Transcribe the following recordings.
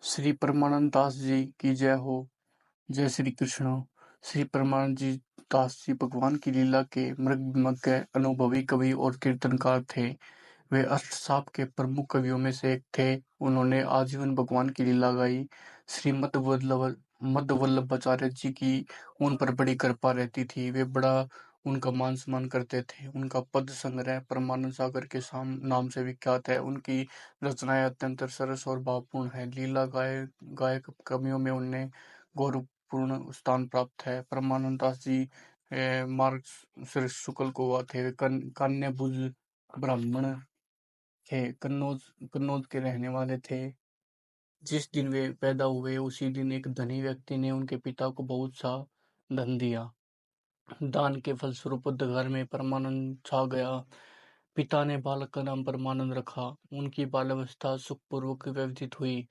श्री परमानंद दास जी की जय हो। जय श्री कृष्ण। श्री परमानंद जी दास जी भगवान की लीला के मृगमग्न अनुभवी कवि और कीर्तनकार थे। वे अष्टसाप के प्रमुख कवियों में से एक थे। उन्होंने आजीवन भगवान की लीला गाई। श्री मध्वल्लभाचार्य जी की उन पर बड़ी कृपा रहती थी। वे बड़ा उनका मान सम्मान करते थे। उनका पद संग्रह परमानंद सागर के नाम से विख्यात है। उनकी रचनाएं अत्यंत सरस और भावपूर्ण है। लीला गायक कवियों में उन्हें गौरवपूर्ण स्थान प्राप्त है। परमानंद दास जी मार्ग शुक्ल को हुआ थे। वे कन्या भुज ब्राह्मण थे। कन्नौज के रहने वाले थे। जिस दिन वे पैदा हुए उसी दिन एक धनी व्यक्ति ने उनके पिता को बहुत सा धन दिया। दान के फलस्वरूप घर में परमानंद छा गया। पिता ने बालक का नाम परमानंद रखा। उनकी बाल्यावस्था सुखपूर्वक व्यतीत हुई।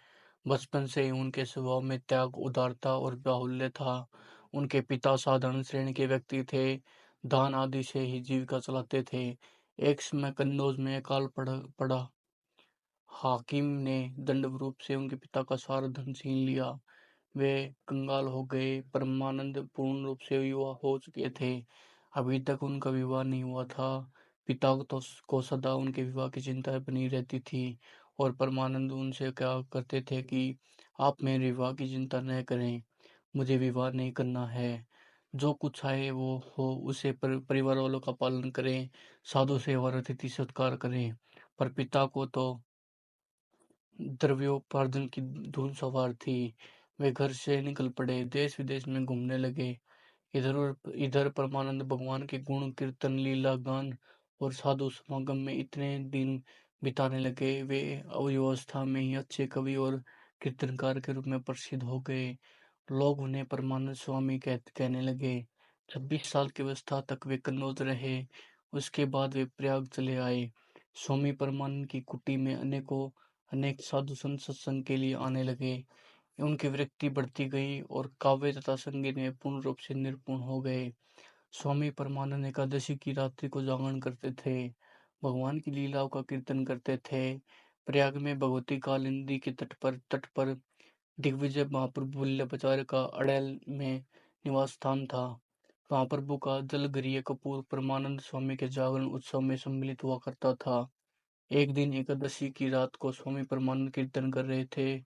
बचपन से ही उनके स्वभाव में त्याग, उदारता और बाहुल्य था। उनके पिता साधारण श्रेणी के व्यक्ति थे। दान आदि से ही जीविका चलाते थे। एक समय कन्नौज में अकाल पड़ा। हाकिम ने दंड रूप से उनके पिता का सारा धन छीन लिया। वे कंगाल हो गए। परमानंद पूर्ण रूप से युवा हो चुके थे। अभी तक उनका विवाह नहीं हुआ था। पिता को सदा उनके विवाह की चिंता बनी रहती थी और परमानंद उनसे क्या करते थे कि आप मेरे विवाह की चिंता न करें, मुझे विवाह नहीं करना है। जो कुछ आए वो हो, उसे परिवार वालों का पालन करें, साधु सेवा और अतिथि सत्कार करें। पर पिता को तो द्रव्योपार्जन की धुन सवार थी। वे घर से निकल पड़े, देश विदेश में घूमने लगे। इधर परमानंद भगवान के गुण कीर्तन, लीला गान और साधु समागम में इतने दिन बिताने लगे। वे अवस्था में ही अच्छे कवि और कीर्तनकार के रूप में प्रसिद्ध हो गए। लोग उन्हें परमानंद स्वामी कहने लगे। 26 साल की अवस्था तक वे कन्नौज रहे। उसके बाद वे प्रयाग चले आए। स्वामी परमानंद की कुटी में अनेक साधु संत सत्संग के लिए आने लगे। उनकी वृत्ति बढ़ती गई और काव्य तथा संगीत में पूर्ण रूप से निपुण हो गए। स्वामी परमानंद एकादशी की रात्रि को जागरण करते थे। भगवान की लीलाओं का कीर्तन करते थे। प्रयाग में भगवती कालिंदी के तट पर दिग्विजय महाप्रभु वल्लभाचार्य का अड़ैल में निवास स्थान था। महाप्रभु का जलघरीय कपूर परमानंद स्वामी के जागरण उत्सव में सम्मिलित हुआ करता था। एक दिन एकादशी की रात को स्वामी परमानंद कीर्तन कर रहे थे।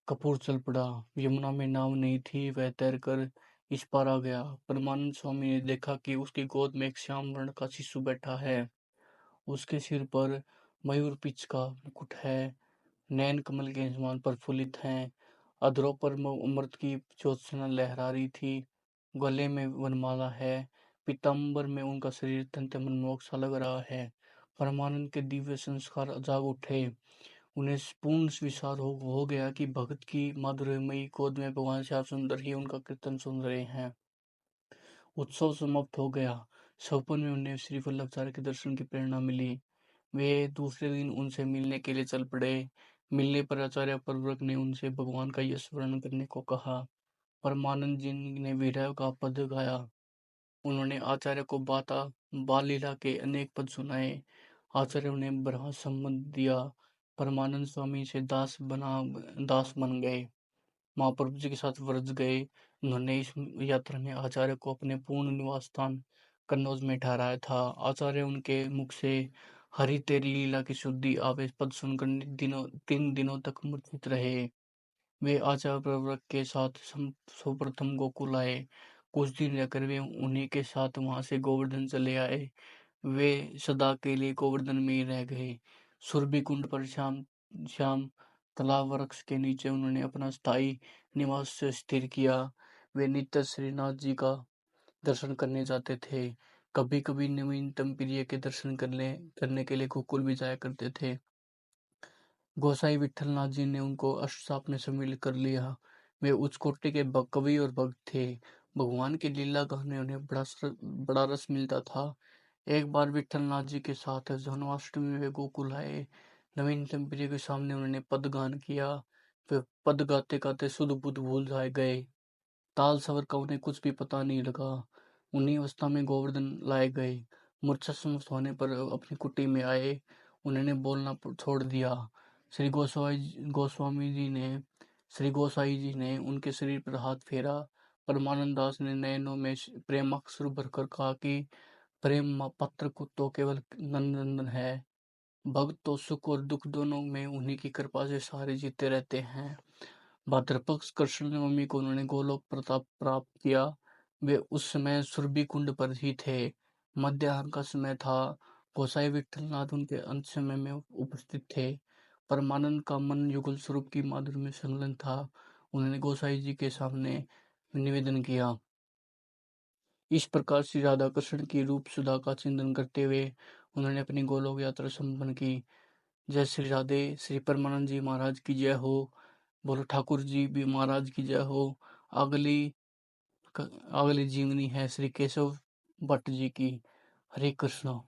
कपूर चल पड़ा। यमुना में नाव नहीं थी, वह तैरकर इस पार आ गया। परमानंद स्वामी ने देखा कि उसकी गोद में एक श्याम वर्ण का शिशु बैठा है। उसके सिर पर मयूर पिच का मुकुट है। नयन कमल के समान प्रफुल्लित हैं। अधरों पर अमृत की ज्योत्सना लहरा रही थी। गले में वनमाला है। पीताम्बर में उनका शरीर अत्यंत मनमोहक सा लग रहा है। परमानंद के दिव्य संस्कार जाग उठे। उन्हें पूर्ण विचार हो गया कि भक्त की माधुर्यमयी गोद में भगवान श्याम सुंदर ही उनका कीर्तन सुन रहे हैं। उत्सव समाप्त हो गया। सपन में उन्हें श्री वल्लभाचार्य के दर्शन की प्रेरणा मिली। वे दूसरे दिन उनसे मिलने के लिए चल पड़े। मिलने पर आचार्य प्रवरक ने उनसे भगवान का यश वर्णन करने को कहा। परमानंद जी ने विरह का पद गाया। उन्होंने आचार्य को बाल लीला के अनेक पद सुनाए। आचार्य ने ब्रह्म संबंध दिया। परमानंद स्वामी से दास बन गए। महाप्रभु जी के साथ व्रज गए। उन्होंने इस यात्रा में आचार्य को अपने पूर्ण निवास स्थान कन्नौज में ठहराया था। आचार्य उनके मुख से हरि तेरी लीला की शुद्धि आवेश पद सुनकर 3 दिनों तक मूर्छित रहे। वे आचार्य प्रवरक के साथ सर्वप्रथम गोकुल आए। कुछ दिन रहकर वे उन्हीं के साथ वहां से गोवर्धन चले आए। वे सदा के लिए गोवर्धन में ही रह गए। सुरभि कुंड पर श्याम श्याम तालाब वृक्ष के नीचे उन्होंने अपना स्थायी निवास स्थिर किया। वे नित्य श्रीनाथ जी का दर्शन करने जाते थे। कभी कभी नवीनतम प्रिय के दर्शन करने के लिए गोकुल भी जाया करते थे। गोसाई विठलनाथ जी ने उनको अष्टसाप में सम्मिलित कर लिया। वे उच्च कोटि के कवि और भक्त थे। भगवान की लीला गाने में उन्हें बड़ा रस मिलता था। एक बार विठलनाथ जी के साथ जन्माष्टमी में वे गोकुल आए। नवीनतम प्रिय के सामने उन्होंने पद गान किया। वे पद गाते गाते सुध बुध भूल जाए गए। ताल स्वर का उन्हें कुछ भी पता नहीं लगा। उन्हीं अवस्था में गोवर्धन लाए गए। मूर्छा समाप्त होने पर अपनी कुटी में आए। उन्होंने बोलना छोड़ दिया। श्री गोस्वामी जी ने श्री गोसाई जी ने उनके शरीर पर हाथ फेरा। परमानंद दास ने नयनों में प्रेम अश्रु भरकर कहा कि प्रेम पात्र को तो केवल नंदन है। भक्त तो सुख और दुख दोनों में उन्हीं की कृपा से सारे जीते रहते हैं। भाद्रपक्ष कृष्ण नवमी को उन्होंने गोलोक प्रताप प्राप्त किया। वे उस समय सुरभि कुंड पर ही थे। मध्याह्न का समय था। गोसाई विठलनाथ उनके अंत समय में उपस्थित थे। परमानंद का मन युगल स्वरूप की माधुर्य में संलग्न था। उन्होंने गोसाई जी के सामने निवेदन किया। इस प्रकार श्री राधा कृष्ण की रूप सुधा का चिंतन करते हुए उन्होंने अपनी गोलोक यात्रा संपन्न की। जय श्री राधे। श्री परमानंद जी महाराज की जय हो। बोलो ठाकुर जी भी महाराज की जय हो। अगली अगली जीवनी है श्री केशव भट्ट जी की। हरे कृष्णा।